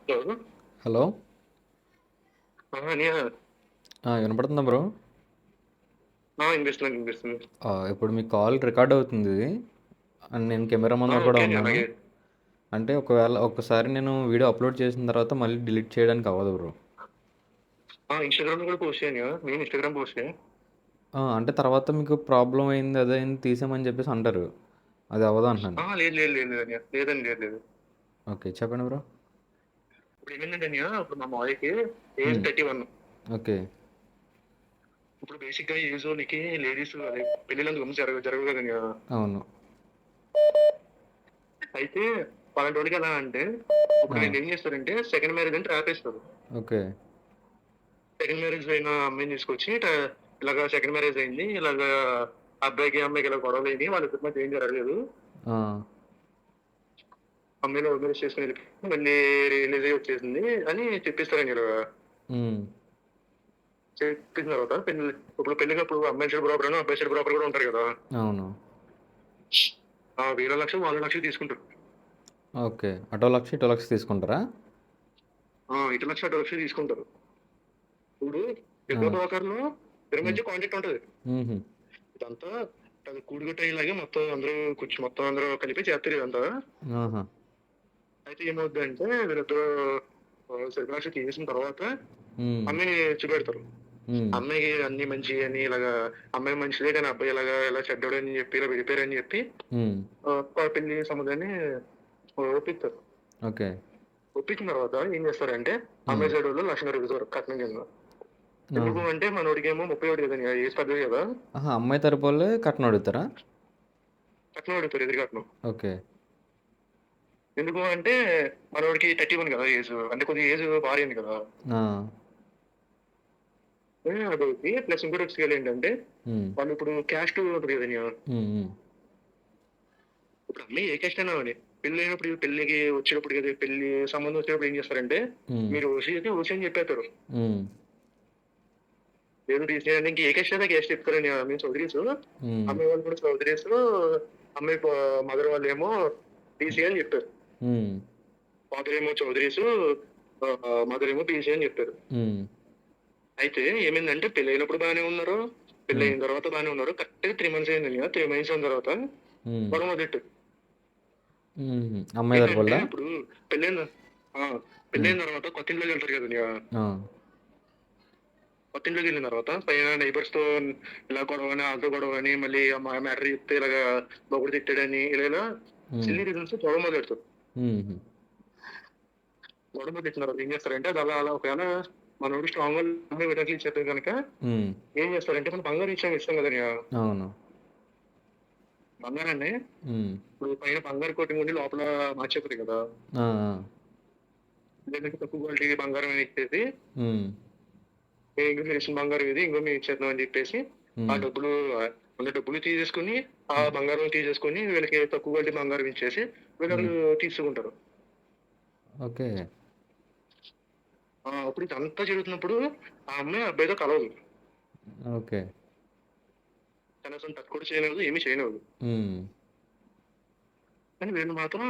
Hello. Hello. అన్నయ్య. వినపడుతుందా bro? వినిపిస్తుంది వినిపిస్తుంది. ఇప్పుడు మీ కాల్ రికార్డ్ అవుతుంది ఇది. అండ్ నేను కెమెరా ముందర కూడా ఓకే అండి, ఉన్నాను. అలాగే. అంటే ఒకవేళ ఒక్కసారి నేను వీడియో అప్లోడ్ చేసిన తర్వాత మళ్ళీ డిలీట్ చేయడానికి అవ్వదు బ్రో. ఇన్స్టాగ్రామ్ లో కూడా పోస్ట్ చేయండి. నేను ఇన్స్టాగ్రామ్ పోస్ట్ చేయండి. అంటే తర్వాత మీకు ప్రాబ్లం అయింది అదే అయింది తీసామని చెప్పేసి అంటారు. అది అవ్వదు అంటున్నాను. లేదు లేదు లేదు లేదు అన్నయ్య, లేదండి, లేదు లేదు. ఓకే, చెప్పండి బ్రో. ఇప్పుడు ఏమైందండి అన్నయ్య, ఇప్పుడు మా మావయ్యకి ఏజ్ ఉమ్, 31. ఓకే. ఇప్పుడు బేసిక్ గా ఏజ్ వాళ్ళకి లేడీస్ అదే పెళ్లిళ్ళందుకు జరగవు కదన్నయ్య. అవును. అయితే పలాంటి వాళ్ళకి ఎలా అంటే, ఇప్పుడు ఆ, వీళ్ళు ఏం చేస్తారంటే సెకండ్ మ్యారేజ్ అంటే ఆపేస్తారు. ఓకే. సెకండ్ మ్యారేజ్ అయిన అమ్మాయిని తీసుకొచ్చి ఇలాగా సెకండ్ మ్యారేజ్ అయింది, ఇలాగా అబ్బాయికి అమ్మాయికి ఇలా గొడవలు అయింది, వాళ్ళిద్దరి మధ్య ఏం జరగలేదు, ఆ, అమ్మాయిని వదిలేసి చేసుకుని వెళ్ళిపోయి మళ్ళీ రిలీజ్ అయ్యి వచ్చేసింది అని చెప్పిస్తారండి ఇలా. ఉమ్, చెప్పిన తర్వాత ఇప్పుడు పెళ్లికప్పుడు అమ్మాయి సైడ్ బ్రోకర్ అబ్బాయి సైడ్ బ్రోకర్ కూడా ఉంటారు కదా. అవును. వీళ్ళ లక్షలు వాళ్ళ లక్షలు తీసుకుంటారు. ఓకే, అటో లక్ష ఇటో లక్ష తీసుకుంటారా? ఇటు లక్ష అటు లక్ష తీసుకుంటారు. ఇప్పుడు ఆ, ఇద్దరు బ్రోకర్లు ఇద్దరి ఉమ్, మధ్య కాంటాక్ట్ ఉంటది. ఉమ్హు, ఇదంతా కూడిగట్ట ఇలాగే మొత్తం అందరూ మొత్తం అందరూ కలిపి చేస్తారు ఇదంతా. ఆహా, అయితే ఏమవుద్ది అంటే వీళ్ళిద్దరు శర్మిలాక్ష తీసిన తర్వాత ఉమ్, అమ్మాయిని చూపెడతారు. ఉమ్, అమ్మాయికి అన్ని మంచి అని ఇలాగా, అమ్మాయి మంచిదే కానీ అబ్బాయి ఇలాగా ఇలా చెడ్డోడు అని చెప్పి ఇలా విడిపోయారని చెప్పి ఉమ్, పెళ్లి సంబంధాన్ని ఒప్పిస్తారు. ఓకే. ఒప్పించిన తర్వాత ఏం చేస్తారంటే ఉమ్, అమ్మాయి సైడ్ వాళ్ళు 1,00,000 ఇస్తారు కట్నం కింద. ఎందుకు ఆహా. అంటే మనోడికి ఏమో 31 కదండి, ఏజ్ పెద్దది కదా. ఆహా, అమ్మాయి తరపు వాళ్ళే కట్నం అడుగుతారా? కట్నం అడుగుతారు, ఎదురు కట్నం. ఓకే. ఎందుకు అంటే మనోడికి 31 కదా ఏజ్, అంటే కొద్దిగా ఏజ్ భారీ కదా. ఆ, అదొకటి ప్లస్ ఇంకోటి స్కేల్ ఏంటంటే ఉమ్, వాళ్ళు ఇప్పుడు క్యాస్ట్ ఉంటుంది కదండి. ఉమ్, ఉమ్, ఇప్పుడు అమ్మాయి ఏ క్యాస్ట్ అయినా అని పెళ్లి అయినప్పుడు పెళ్లికి వచ్చేటప్పుడు కదా, పెళ్లి సంబంధం వచ్చేటప్పుడు ఏం చేస్తారంటే ఉమ్, మీరు ఓసీ అయితే ఓసీ అని చెప్పేస్తారు. ఉమ్, లేదు తీసేయండి ఇంక ఏ క్యాస్ట్ అయితే క్యాస్ట్ చెప్తారండి. మేము చౌదరీస్, ఉమ్, అమ్మాయి వాళ్ళు కూడా చౌదరీస్, అమ్మాయి మదర్ వాళ్ళు ఏమో బీసీ అని చెప్పారు. ఉమ్, ఫాదర్ ఏమో చౌదరీస్, మదర్ ఏమో బీసీ అని చెప్పారు. ఉమ్, అయితే ఏమైందంటే పెళ్లి అయినప్పుడు బాగానే ఉన్నారు, పెళ్లి ఉమ్, అయిన తర్వాత బాగానే ఉన్నారు. కరెక్ట్ 3 months అయింది కదా, 3 months అయిన తర్వాత ఉమ్, గొడవ మొదలెట్టు. అమ్మాయి తరపు ఏంటంటే వాళ్ళా? ఇప్పుడు పెళ్ళైన ఆ, ఉమ్, పెళ్ళైన తర్వాత కొత్త ఇంట్లోకి వెళ్తారు కదండి. ఆ, కొత్త ఇంట్లోకి వెళ్ళిన తర్వాత పైన నైబర్స్ తో ఇలా గొడవ అని వాళ్ళతో గొడవ అని మళ్ళీ మా మ్యాటర్ చెప్తే ఇలాగా బొగుడు తిట్టాడని ఇలా ఉమ్, సిల్లీ రీజన్స్ గొడవ మొదలెడతారు. ఉమ్, గొడవ మొదలెట్టిన తర్వాత ఏం చేస్తారంటే అది అలా అలా ఒకవేళ మనోడు స్ట్రాంగ్ గా విడాకులు ఇచ్చేస్తే కనుక ఉమ్, ఏం చేస్తారంటే మన బంగారు ఇష్టం కదండి. అవును. బంగారాన్ని ఉమ్, ఇప్పుడు పైన బంగారు కోటింగ్ ఉండి లోపల మార్చేస్తారు కదా. ఆ, ఆ, లేదంటే తక్కువ క్వాలిటీ బంగారం అని ఇచ్చేసి ఉమ్, ఇంకో మీరు ఇచ్చిన బంగారం ఇది ఇంకో మేము ఇచ్చేద్దాం అని చెప్పేసి ఆ ఉమ్, డబ్బులు ఉన్న డబ్బులు తీసేసుకుని ఆ ఉమ్, బంగారం తీసేసుకుని వీళ్ళకి తక్కువ క్వాలిటీ బంగారం ఇచ్చేసి వీళ్ళు ఉమ్, తీసుకుంటారు. ఓకే. అప్పుడు ఇదంతా జరుగుతున్నప్పుడు ఆ అమ్మాయి అబ్బాయితో కలవదు, ఓకే. కనీసం టచ్ కూడా చేయలేదు, ఏమీ చేయలేదు. ఉమ్, కానీ వీళ్ళు మాత్రం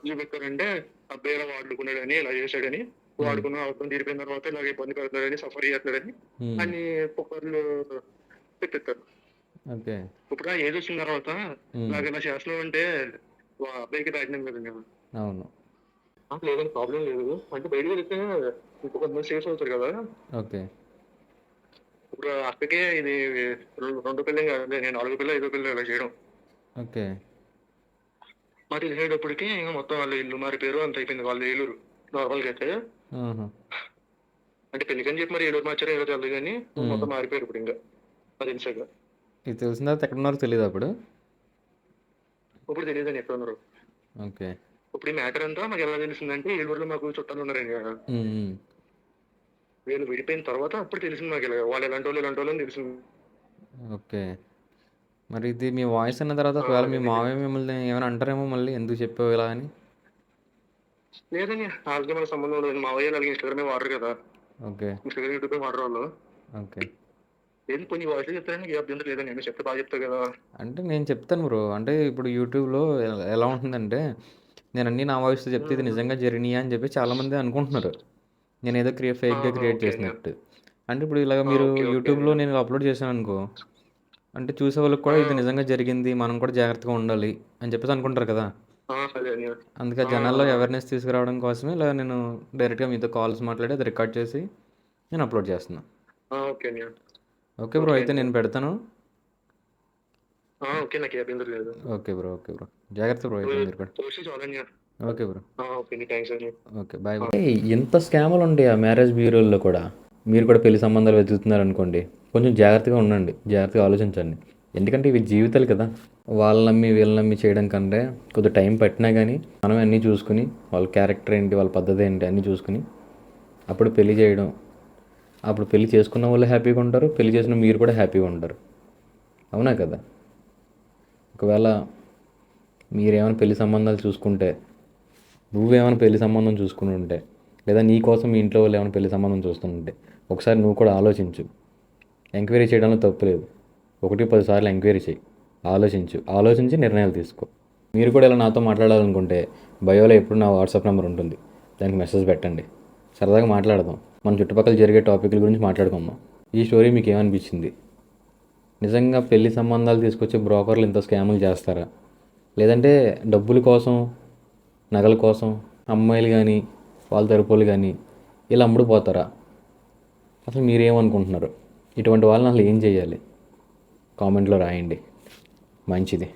చూపెట్టారంటే అబ్బాయి ఇలా వాడుకున్నాడని ఇలా చేశాడని, ఉమ్, వాడుకున్న అవసరం తీరిపోయిన తర్వాత ఇలాగ ఇబ్బంది పెడుతున్నాడని సఫర్ చేస్తున్నాడని ఉమ్, అన్ని పుకార్లు పెట్టిస్తారు. ఓకే. ఇప్పుడు ఆ ఏజ్ వచ్చిన తర్వాత ఉమ్, ఇలాగ ఇలా చేస్తున్నావు అంటే అబ్బాయికి దాటినాం కదండి. అవును. లేదండి, ప్రాబ్లం లేదు అంటే బయటకు వెళ్తే ఇంకొక మంది సేఫ్ అవుతారు కదా. ఓకే. ఇప్పుడు అక్కకే ఇది రెండు పిల్లలు కాదు, నేను 4 పిల్ల 5 పిల్ల ఇలా చేయడం. ఓకే. మరి వెళ్ళేటప్పటికి ఇంకా మొత్తం వాళ్ళ ఇల్లు మారిపోయారు, అంత అయిపోయింది. వాళ్ళు ఏలూరు నార్మల్గా అయితే, ఆహా. అంటే పెళ్లికని చెప్పి మరి ఏలూరు మార్చారో ఏదో తెలియదు కానీ ఉమ్, మొత్తం మారిపోయారు ఇప్పుడు ఇంకా అది తెలిసాక. ఇది తెలిసిన తర్వాత ఎక్కడ ఉన్నారో తెలియదు అప్పుడు. ఇప్పుడు తెలియదని ఎక్కడ ఉన్నారు. ఓకే. ఇప్పుడు ఈ మ్యాటర్ అంతా మాకు ఎలా తెలిసిందంటే ఏలూరులో మాకు చుట్టాలు ఉన్నారండి. ఉమ్, ఉమ్, వీళ్ళు విడిపోయిన తర్వాత అప్పుడు తెలిసింది మాకు ఇలా వాళ్ళు ఎలాంటి వాళ్ళు అని తెలిసింది. ఓకే. మరి ఇది మీ వాయిస్ అన్న తర్వాత ఒకవేళ మీ అదండి. మామయ్య మిమ్మల్ని ఏమైనా అంటారేమో మళ్ళీ ఎందుకు చెప్పావు ఇలా అని? లేదండి, వాళ్ళకి మన సంబంధం లేదు. మా అవ్వయ్య అలాగే ఇన్స్టాగ్రామే వాడరు కదా, ఓకే. ఇన్స్టాగ్రామ్ యూట్యూబ్ వాడరు వాళ్ళు. ఓకే. ఏది కొన్ని వాయిస్ చెప్తారని ఏ అభ్యంతరం లేదండి, నేను చెప్తే బాగా చెప్తావు కదా. అంటే నేను చెప్తాను బ్రో. అంటే ఇప్పుడు యూట్యూబ్‌లో ఎలా ఉంటుందంటే నేను అన్నీ నా వాయిస్తో చెప్తే ఇది నిజంగా జరిగినాయా అని చెప్పి చాలామంది అనుకుంటున్నారు. నేను ఏదో ఫేక్గా క్రియేట్ ఓకే అన్నయ్య. చేసినట్టు. అంటే ఇప్పుడు ఇలాగ మీరు ఓకే ఓకే యూట్యూబ్లో అన్నయ్య. నేను అప్లోడ్ చేశాను అనుకో, అంటే చూసే వాళ్ళకి కూడా ఇది నిజంగా జరిగింది, మనం కూడా జాగ్రత్తగా ఉండాలి అని చెప్పేసి అనుకుంటారు కదా. అదే అన్నయ్య. అందుకే జనాల్లో అవేర్నెస్ తీసుకురావడం కోసమే ఇలా నేను డైరెక్ట్గా మీతో కాల్స్ మాట్లాడి అది రికార్డ్ చేసి నేను అప్లోడ్ చేస్తున్నాను. ఓకే అన్నయ్య. ఓకే బ్రో, ఓకే అయితే అన్నయ్య. నేను పెడతాను. ఓకే, నాకు ఏ అభ్యంతరం లేదు. ఓకే బ్రో, ఓకే బ్రో, జాగ్రత్త బ్రో అయితే మీరు కూడా. చూసి చాలన్నయ్య. ఓకే బ్రో, ఓకే అండి, థ్యాంక్స్ అన్నయ్య. Okay bye bro. ఇంత స్కాములు ఉంటాయి ఆ మ్యారేజ్ బ్యూరోల్లో కూడా. మీరు కూడా పెళ్లి సంబంధాలు వెతుకుతున్నారు అనుకోండి, కొంచెం జాగ్రత్తగా ఉండండి, జాగ్రత్తగా ఆలోచించండి. ఎందుకంటే ఇవి జీవితాలు కదా. వాళ్ళని నమ్మి వీళ్ళని నమ్మి చేయడం కంటే కొద్దిగా టైం పట్టినా కానీ మనమే అన్నీ చూసుకుని వాళ్ళ క్యారెక్టర్ ఏంటి, వాళ్ళ పద్ధతి ఏంటి అన్నీ చూసుకుని అప్పుడు పెళ్లి చేయడం. అప్పుడు పెళ్లి చేసుకున్న వాళ్ళు హ్యాపీగా ఉంటారు, పెళ్లి చేసిన మీరు కూడా హ్యాపీగా ఉంటారు. అవునా కదా. ఒకవేళ మీరేమైనా పెళ్లి సంబంధాలు చూసుకుంటే, నువ్వేమైనా పెళ్లి సంబంధం చూసుకుని ఉంటే, లేదా నీ కోసం మీ ఇంట్లో వాళ్ళు ఏమైనా పెళ్లి సంబంధం చూస్తుంటే ఒకసారి నువ్వు కూడా ఆలోచించు. ఎంక్వైరీ చేయడంలో తప్పులేదు. 1-10 సార్లు ఎంక్వైరీ చేయి, ఆలోచించి నిర్ణయాలు తీసుకో. మీరు కూడా ఇలా నాతో మాట్లాడాలనుకుంటే బయోలో ఎప్పుడు నా వాట్సాప్ నెంబర్ ఉంటుంది, దానికి మెసేజ్ పెట్టండి. సరదాగా మాట్లాడదాం, మన చుట్టుపక్కల జరిగే టాపిక్ల గురించి మాట్లాడుకుందాం. ఈ స్టోరీ మీకు ఏమనిపించింది? నిజంగా పెళ్లి సంబంధాలు తీసుకొచ్చే బ్రోకర్లు ఇంత స్కాములు చేస్తారా? లేదంటే డబ్బుల కోసం, నగల కోసం అమ్మాయిలు కానీ వాళ్ళ తరపులు కానీ ఇలా అమ్ముడుపోతారా? అసలు మీరేమనుకుంటున్నారు? ఇటువంటి వాళ్ళని అసలు ఏం చేయాలి? కామెంట్లో రాయండి. మంచిది.